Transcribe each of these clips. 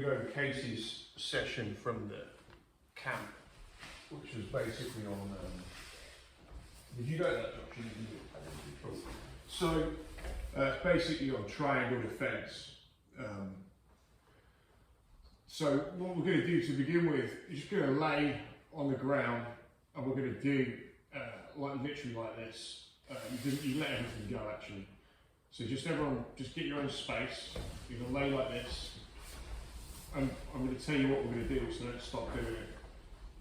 go Casey's session from the camp, which was basically on. Did you go to that, Josh? Cool. So it's basically on triangle defence. So what we're going to do to begin with is just going to lay on the ground, and we're going to do literally like this. You let everything go actually. So everyone, just get your own space. You're going to lay like this. And I'm going to tell you what we're going to do, so don't stop doing it.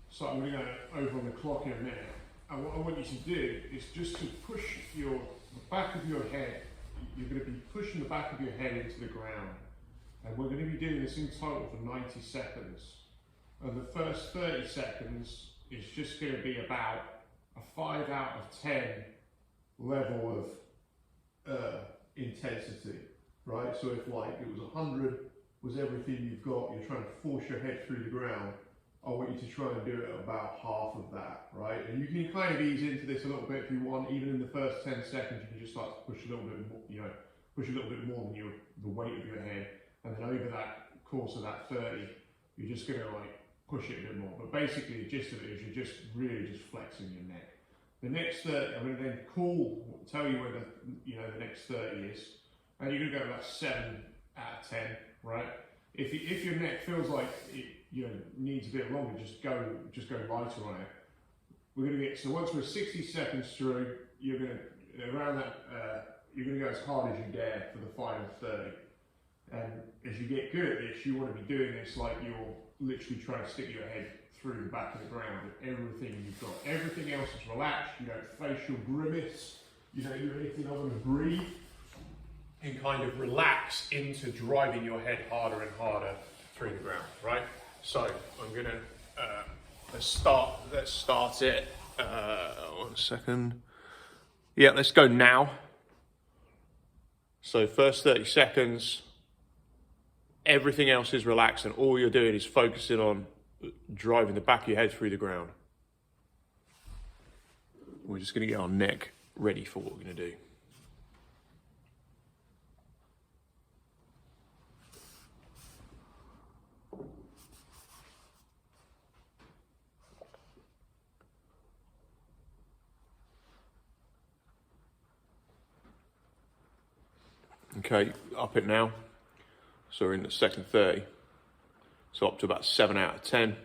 So I'm going to go over on the clock in a minute. And what I want you to do is just to push the back of your head. You're going to be pushing the back of your head into the ground. And we're going to be doing this in total for 90 seconds. And the first 30 seconds is just going to be about a 5 out of 10 level of intensity, right? So if like it was 100 was everything you've got, you're trying to force your head through the ground, I want you to try and do it at about half of that, right? And you can kind of ease into this a little bit if you want. Even in the first 10 seconds, you can just start to push a little bit more, push a little bit more than the weight of your head. And then over that course of that 30, you're just going to like push it a bit more. But basically the gist of it is you're just really just flexing your neck. The next 30, I'm going to then tell you where the next 30 is. And you're going to go about 7 out of 10, right? If your neck feels like it needs a bit longer, just go lighter on it. We're going to get, so once we're 60 seconds through, you're going to go as hard as you dare for the final 30. And as you get good at this, you want to be doing this like you're literally trying to stick your head through the back of the ground with everything you've got. Everything else is relaxed. You don't facial grimace. You don't do anything other than breathe and kind of relax into driving your head harder and harder through the ground, right? So I'm gonna let's start it. 1 second. Yeah, let's go now. So first 30 seconds. Everything else is relaxed, and all you're doing is focusing on driving the back of your head through the ground. We're just going to get our neck ready for what we're going to do. Okay, up it now. So we're in the second 30. So up to about 7 out of 10.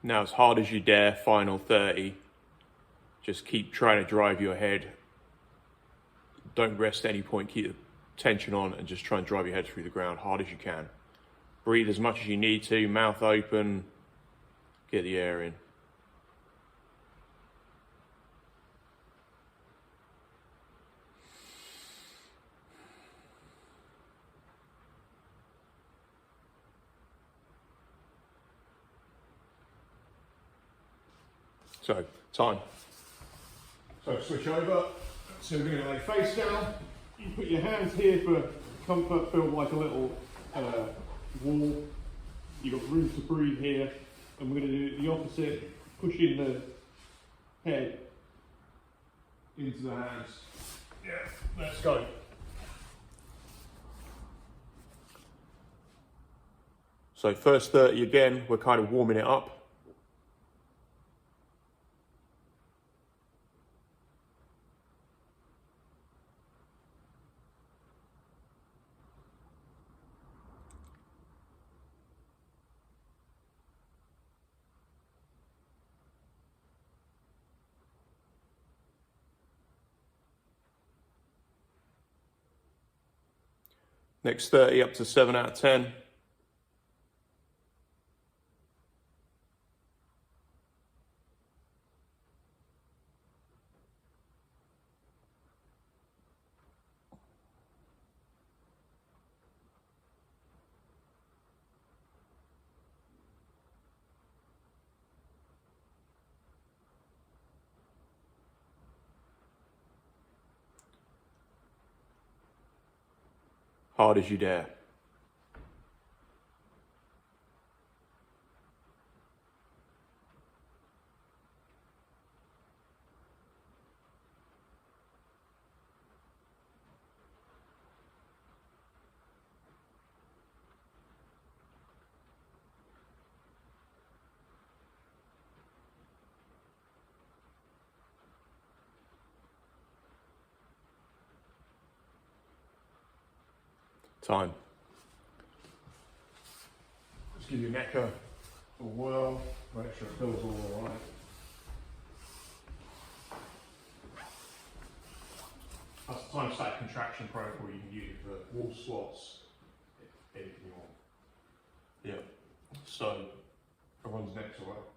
Now as hard as you dare, final 30. Just keep trying to drive your head. Don't rest at any point, keep the tension on and just try and drive your head through the ground hard as you can. Breathe as much as you need to, mouth open, get the air in. So, time. So switch over. So we're going to lay face down. You put your hands here for comfort, feel like a little wall. You've got room to breathe here. And we're going to do the opposite, pushing the head into the hands. Yeah, let's go. So first 30 again, we're kind of warming it up. Next 30 up to 7 out of 10. hard as you dare. Time. Just give your neck a whirl, make sure it feels all right. That's the time stack contraction protocol you can use for wall squats, anything you want. Yeah. So everyone's neck's all right.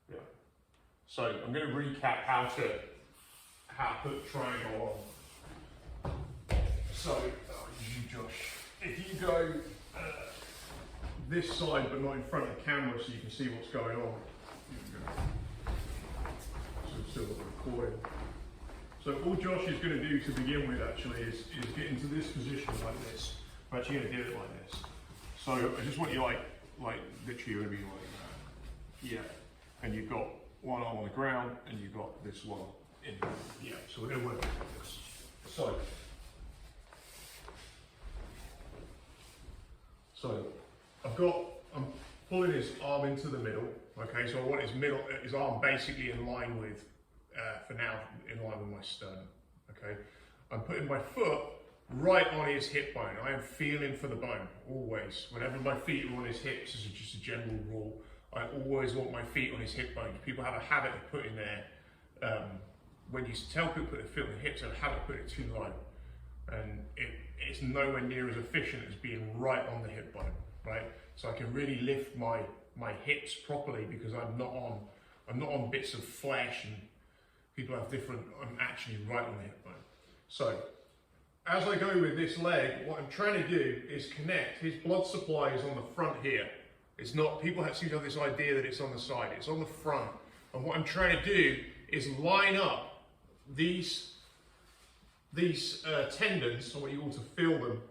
Yeah. So I'm going to recap how to put triangle on. So, Josh, if you go this side but not in front of the camera so you can see what's going on, so it's still recording. So all Josh is going to do to begin with actually is get into this position like this. We're actually going to do it like this. So I just want you like literally you're going to be like that. Yeah. And you've got one arm on the ground and you've got this one in. Yeah. So we're going to work like this. So I'm pulling his arm into the middle, okay, so I want his arm basically in line with, for now, in line with my sternum, okay. I'm putting my foot right on his hip bone. I am feeling for the bone, always. Whenever my feet are on his hips, as just a general rule, I always want my feet on his hip bones. People have a habit of putting their, when you tell people to put their foot on the hips, they have a habit of putting it too low. And it's nowhere near as efficient as being right on the hip bone, right? So I can really lift my hips properly because I'm not on bits of flesh, and people have different. I'm actually right on the hip bone. So as I go with this leg, what I'm trying to do is connect. His blood supply is on the front here. It's not. People seem to have this idea that it's on the side. It's on the front. And what I'm trying to do is line up these tendons. I want you all to feel them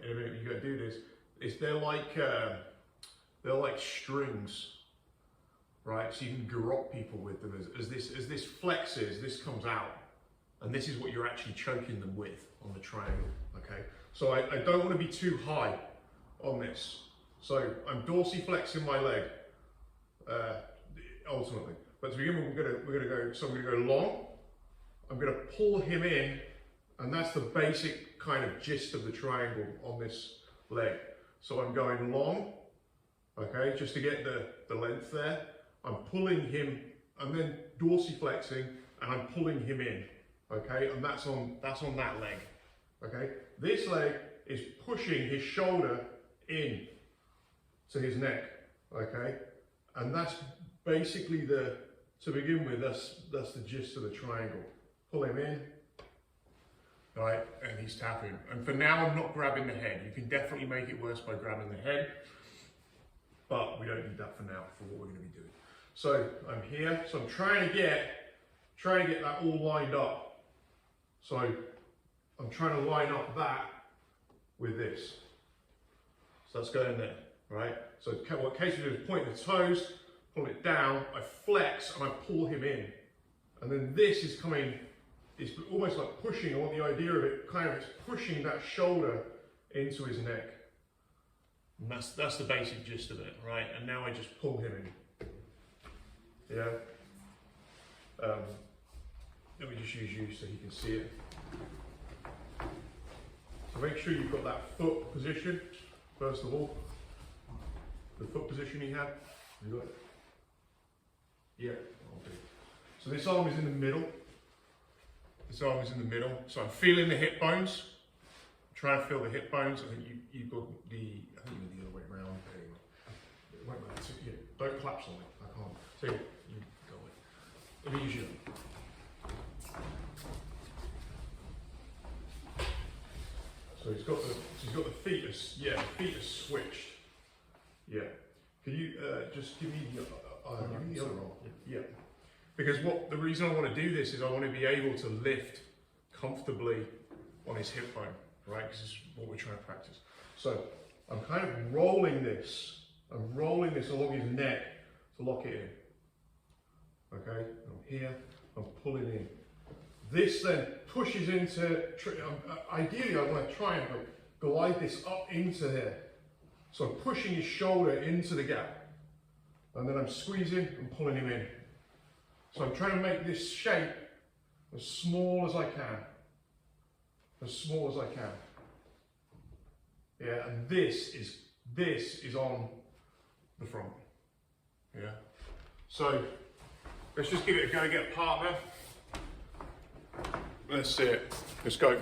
in a minute when you go do this. They're like strings, right? So you can garrote people with them as this flexes, this comes out, and this is what you're actually choking them with on the triangle. Okay, so I don't want to be too high on this. So I'm dorsiflexing my leg ultimately. But to begin with, we're gonna go. So I'm gonna go long. I'm gonna pull him in. And that's the basic kind of gist of the triangle on this leg. So I'm going long, okay, just to get the length there. I'm pulling him, and then dorsiflexing, and I'm pulling him in, okay, and that's on that leg, okay. This leg is pushing his shoulder in to his neck, okay, and that's basically to begin with, that's the gist of the triangle. Pull him in. Right, and he's tapping. And for now, I'm not grabbing the head. You can definitely make it worse by grabbing the head, but we don't need that for now for what we're going to be doing. So I'm here. So I'm trying to get that all lined up. So I'm trying to line up that with this. So that's going there, right? So what Casey did is point the toes, pull it down. I flex and I pull him in, and then this is coming. It's almost like pushing. I want the idea of it kind of it's pushing that shoulder into his neck. And that's the basic gist of it, right? And now I just pull him in. Yeah. Let me just use you so he can see it. So make sure you've got that foot position first of all. The foot position he had. You got it? Yeah. Okay. So this arm is in the middle. This arm is in the middle, so I'm feeling the hip bones. I'm trying to feel the hip bones. I think you got I think you went the other way around. Anyway. It won't matter. Yeah, don't collapse on me. I can't. So you go away. Let me use you. So he's got the feet. The feet are switched. Yeah. Can you just give me the other arm? Yeah. Because the reason I want to do this is I want to be able to lift comfortably on his hip bone, right? Because this is what we're trying to practice. So I'm kind of rolling this. I'm rolling this along his neck to lock it in. Okay, I'm here, I'm pulling in. This then pushes into, ideally I want to try and glide this up into here. So I'm pushing his shoulder into the gap. And then I'm squeezing and pulling him in. So I'm trying to make this shape as small as I can. As small as I can. Yeah, and this is on the front. Yeah. So let's just give it a go, get a partner. Let's see it. Let's go.